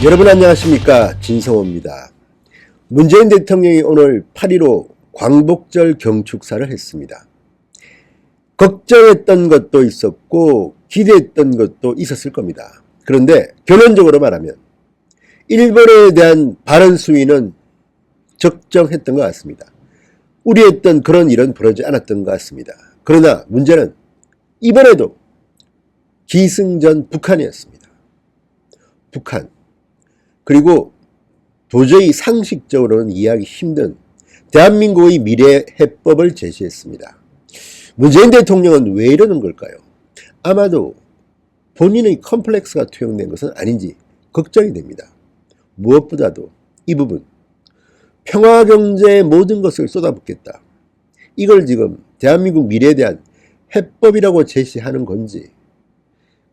여러분 안녕하십니까, 진성호입니다. 문재인 대통령이 오늘 8.15 광복절 경축사를 했습니다. 걱정했던 것도 있었고 기대했던 것도 있었을 겁니다. 그런데 결론적으로 말하면 일본에 대한 발언 수위는 적정했던 것 같습니다. 우려했던 그런 일은 벌어지지 않았던 것 같습니다. 그러나 문제는 이번에도 기승전 북한이었습니다. 북한. 그리고 도저히 상식적으로는 이해하기 힘든 대한민국의 미래 해법을 제시했습니다. 문재인 대통령은 왜 이러는 걸까요? 아마도 본인의 컴플렉스가 투영된 것은 아닌지 걱정이 됩니다. 무엇보다도 이 부분, 평화경제의 모든 것을 쏟아붓겠다. 이걸 지금 대한민국 미래에 대한 해법이라고 제시하는 건지,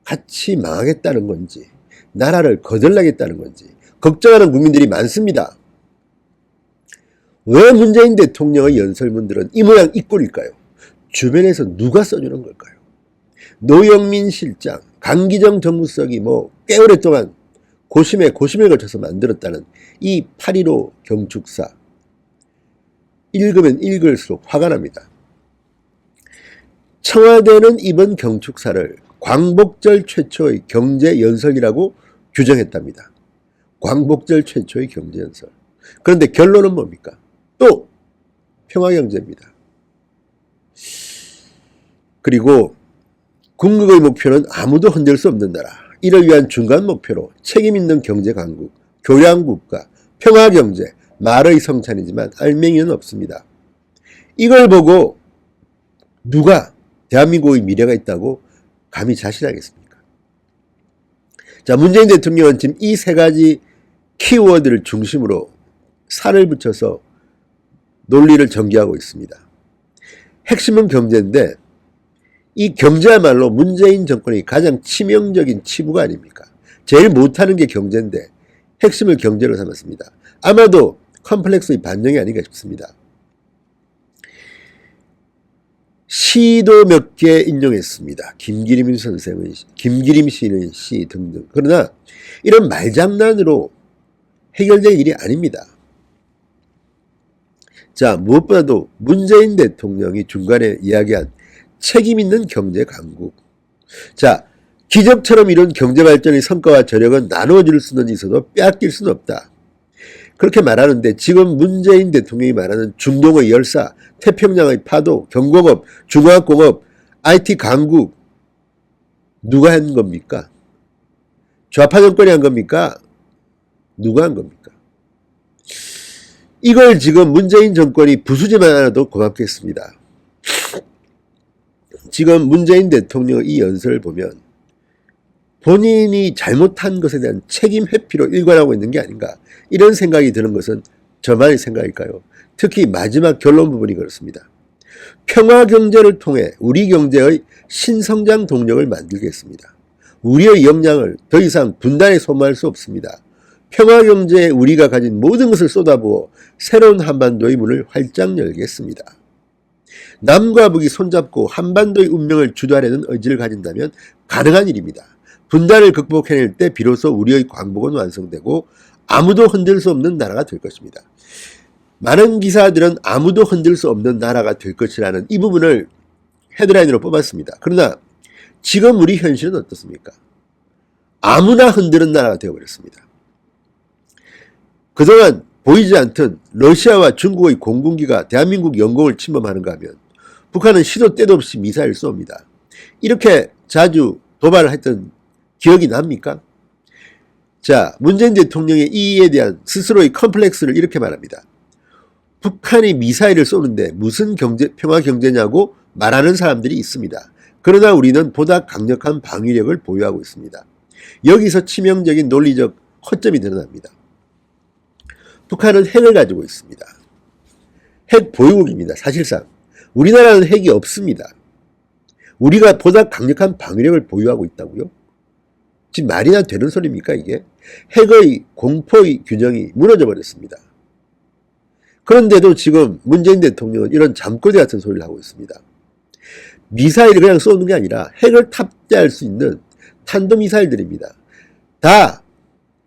같이 망하겠다는 건지, 나라를 거덜나겠다는 건지 걱정하는 국민들이 많습니다. 왜 문재인 대통령의 연설문들은 이 모양 이 꼴일까요? 주변에서 누가 써주는 걸까요? 노영민 실장, 강기정 정무석이 꽤 오랫동안 고심에 걸쳐서 만들었다는 이 8.15 경축사. 읽으면 읽을수록 화가 납니다. 청와대는 이번 경축사를 광복절 최초의 경제연설이라고 규정했답니다. 광복절 최초의 경제연설. 그런데 결론은 뭡니까? 또 평화경제입니다. 그리고 궁극의 목표는 아무도 흔들 수 없는 나라. 이를 위한 중간 목표로 책임있는 경제강국, 교량국가, 평화경제, 말의 성찬이지만 알맹이는 없습니다. 이걸 보고 누가 대한민국의 미래가 있다고 감히 자신하겠습니까? 자, 문재인 대통령은 지금 이 세 가지 키워드를 중심으로 살을 붙여서 논리를 전개하고 있습니다. 핵심은 경제인데 이 경제야말로 문재인 정권의 가장 치명적인 치부가 아닙니까? 제일 못하는 게 경제인데 핵심을 경제로 삼았습니다. 아마도 컴플렉스의 반영이 아닌가 싶습니다. 시도 몇 개 인용했습니다. 김기림 시인의 시 등등. 그러나 이런 말장난으로 해결될 일이 아닙니다. 자, 무엇보다도 문재인 대통령이 중간에 이야기한 책임있는 경제 강국. 자, 기적처럼 이룬 경제발전의 성과와 저력은 나눠줄 수는 있어도 빼앗길 수는 없다. 그렇게 말하는데 지금 문재인 대통령이 말하는 중동의 열사, 태평양의 파도, 경공업, 중화학공업, IT 강국 누가 한 겁니까? 좌파 정권이 한 겁니까? 누가 한 겁니까? 이걸 지금 문재인 정권이 부수지만 않아도 고맙겠습니다. 지금 문재인 대통령의 이 연설을 보면 본인이 잘못한 것에 대한 책임 회피로 일관하고 있는 게 아닌가, 이런 생각이 드는 것은 저만의 생각일까요? 특히 마지막 결론 부분이 그렇습니다. 평화경제를 통해 우리 경제의 신성장 동력을 만들겠습니다. 우리의 역량을 더 이상 분단에 소모할 수 없습니다. 평화경제에 우리가 가진 모든 것을 쏟아부어 새로운 한반도의 문을 활짝 열겠습니다. 남과 북이 손잡고 한반도의 운명을 주도하려는 의지를 가진다면 가능한 일입니다. 분단을 극복해낼 때 비로소 우리의 광복은 완성되고 아무도 흔들 수 없는 나라가 될 것입니다. 많은 기사들은 아무도 흔들 수 없는 나라가 될 것이라는 이 부분을 헤드라인으로 뽑았습니다. 그러나 지금 우리 현실은 어떻습니까? 아무나 흔드는 나라가 되어버렸습니다. 그동안 보이지 않던 러시아와 중국의 공군기가 대한민국 영공을 침범하는가 하면 북한은 시도 때도 없이 미사일을 쏩니다. 이렇게 자주 도발을 했던 기억이 납니까? 자, 문재인 대통령의 이에 대한 스스로의 컴플렉스를 이렇게 말합니다. 북한이 미사일을 쏘는데 무슨 평화 경제냐고 말하는 사람들이 있습니다. 그러나 우리는 보다 강력한 방위력을 보유하고 있습니다. 여기서 치명적인 논리적 허점이 드러납니다. 북한은 핵을 가지고 있습니다. 핵 보유국입니다. 사실상 우리나라는 핵이 없습니다. 우리가 보다 강력한 방위력을 보유하고 있다고요? 지금 말이나 되는 소리입니까 이게? 핵의 공포의 균형이 무너져 버렸습니다. 그런데도 지금 문재인 대통령은 이런 잠꼬대 같은 소리를 하고 있습니다. 미사일을 그냥 쏘는 게 아니라 핵을 탑재할 수 있는 탄도미사일들입니다. 다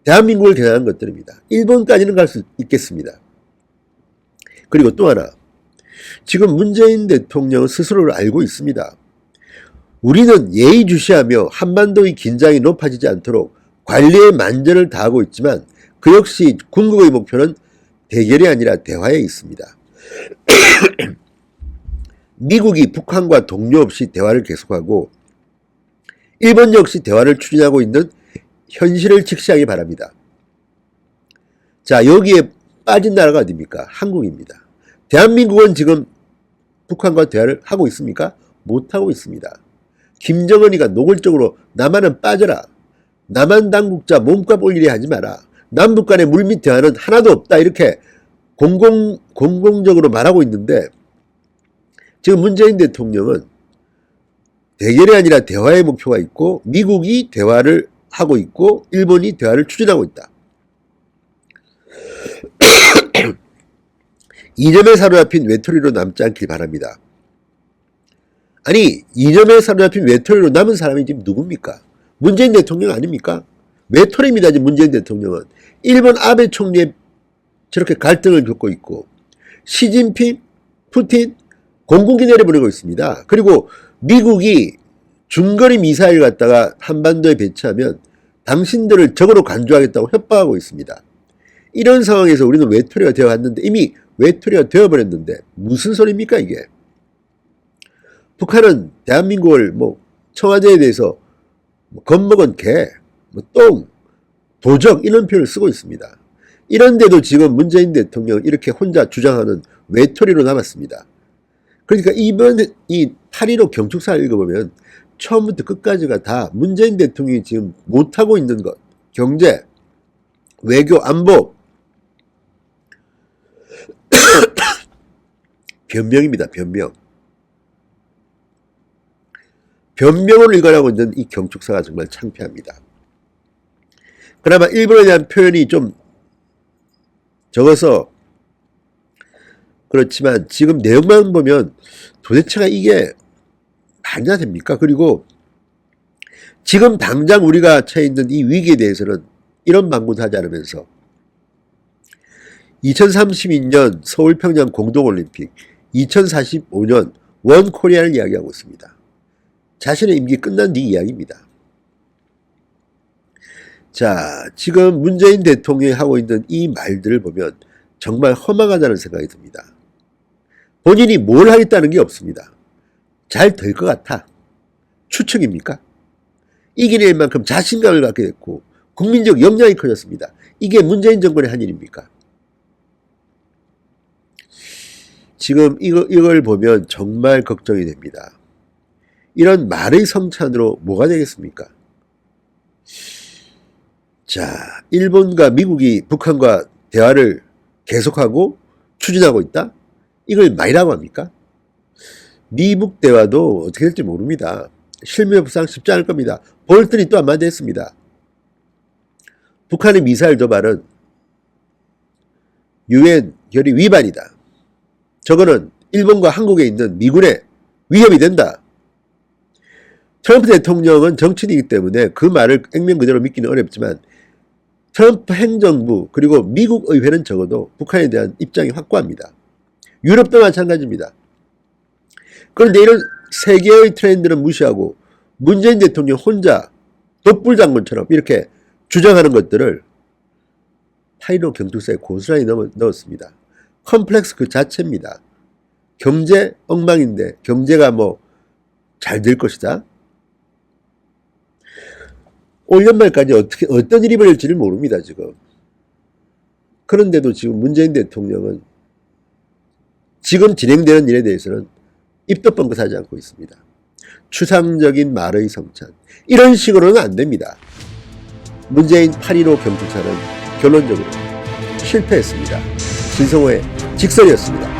대한민국을 겨냥한 것들입니다. 일본까지는 갈 수 있겠습니다. 그리고 또 하나, 지금 문재인 대통령은 스스로를 알고 있습니다. 우리는 예의주시하며 한반도의 긴장이 높아지지 않도록 관리에 만전을 다하고 있지만 그 역시 궁극의 목표는 대결이 아니라 대화에 있습니다. 미국이 북한과 동료 없이 대화를 계속하고 일본 역시 대화를 추진하고 있는 현실을 직시하기 바랍니다. 자, 여기에 빠진 나라가 어디입니까? 한국입니다. 대한민국은 지금 북한과 대화를 하고 있습니까? 못하고 있습니다. 김정은이가 노골적으로 남한은 빠져라. 남한 당국자 몸값 올리려 하지 마라. 남북 간의 물밑 대화는 하나도 없다. 이렇게 공공적으로 말하고 있는데 지금 문재인 대통령은 대결이 아니라 대화의 목표가 있고 미국이 대화를 하고 있고 일본이 대화를 추진하고 있다. 이념에 사로잡힌 외톨이로 남지 않길 바랍니다. 아니, 이념에 사로잡힌 외톨이로 남은 사람이 지금 누굽니까? 문재인 대통령 아닙니까? 외톨이입니다. 지금 문재인 대통령은. 일본 아베 총리의 저렇게 갈등을 겪고 있고 시진핑, 푸틴 공군기 내려보내고 있습니다. 그리고 미국이 중거리 미사일 갖다가 한반도에 배치하면 당신들을 적으로 간주하겠다고 협박하고 있습니다. 이런 상황에서 우리는 외톨이가 되어갔는데 이미 외톨이가 되어버렸는데 무슨 소리입니까 이게? 북한은 대한민국을 청와대에 대해서 겁먹은 개, 똥, 도적 이런 표현을 쓰고 있습니다. 이런데도 지금 문재인 대통령 이렇게 혼자 주장하는 외톨이로 남았습니다. 그러니까 이번 이 8.15 경축사를 읽어보면 처음부터 끝까지가 다 문재인 대통령이 지금 못하고 있는 것, 경제, 외교, 안보, 변명입니다. 변명. 변명을 읽으라고 있는 이 경축사가 정말 창피합니다. 그나마 일본에 대한 표현이 좀 적어서 그렇지만 지금 내용만 보면 도대체가 이게 말이나 됩니까? 그리고 지금 당장 우리가 처해 있는 이 위기에 대해서는 이런 방문도 하지 않으면서 2032년 서울 평양 공동올림픽, 2045년 원 코리아를 이야기하고 있습니다. 자신의 임기 끝난 뒤 이야기입니다. 자, 지금 문재인 대통령이 하고 있는 이 말들을 보면 정말 허망하다는 생각이 듭니다. 본인이 뭘 하겠다는 게 없습니다. 잘 될 것 같아. 추측입니까? 이기는 만큼 자신감을 갖게 됐고 국민적 역량이 커졌습니다. 이게 문재인 정권의 한 일입니까? 지금 이걸 보면 정말 걱정이 됩니다. 이런 말의 성찬으로 뭐가 되겠습니까? 자, 일본과 미국이 북한과 대화를 계속하고 추진하고 있다? 이걸 말이라고 합니까? 미북 대화도 어떻게 될지 모릅니다. 실무협상 쉽지 않을 겁니다. 볼튼이 또 한마디 했습니다. 북한의 미사일 도발은 유엔 결의 위반이다. 저거는 일본과 한국에 있는 미군의 위협이 된다. 트럼프 대통령은 정치인이기 때문에 그 말을 액면 그대로 믿기는 어렵지만 트럼프 행정부 그리고 미국 의회는 적어도 북한에 대한 입장이 확고합니다. 유럽도 마찬가지입니다. 그런데 이런 세계의 트렌드는 무시하고 문재인 대통령 혼자 독불장군처럼 이렇게 주장하는 것들을 8.15 경축사에 고스란히 넣었습니다. 컴플렉스 그 자체입니다. 경제 엉망인데 경제가 잘 될 것이다. 올 연말까지 어떤 일이 벌어질지를 모릅니다, 지금. 그런데도 지금 문재인 대통령은 지금 진행되는 일에 대해서는 입도 뻥긋하지 않고 있습니다. 추상적인 말의 성찬. 이런 식으로는 안 됩니다. 문재인 8.15 경축사는 결론적으로 실패했습니다. 신성호의 직설이었습니다.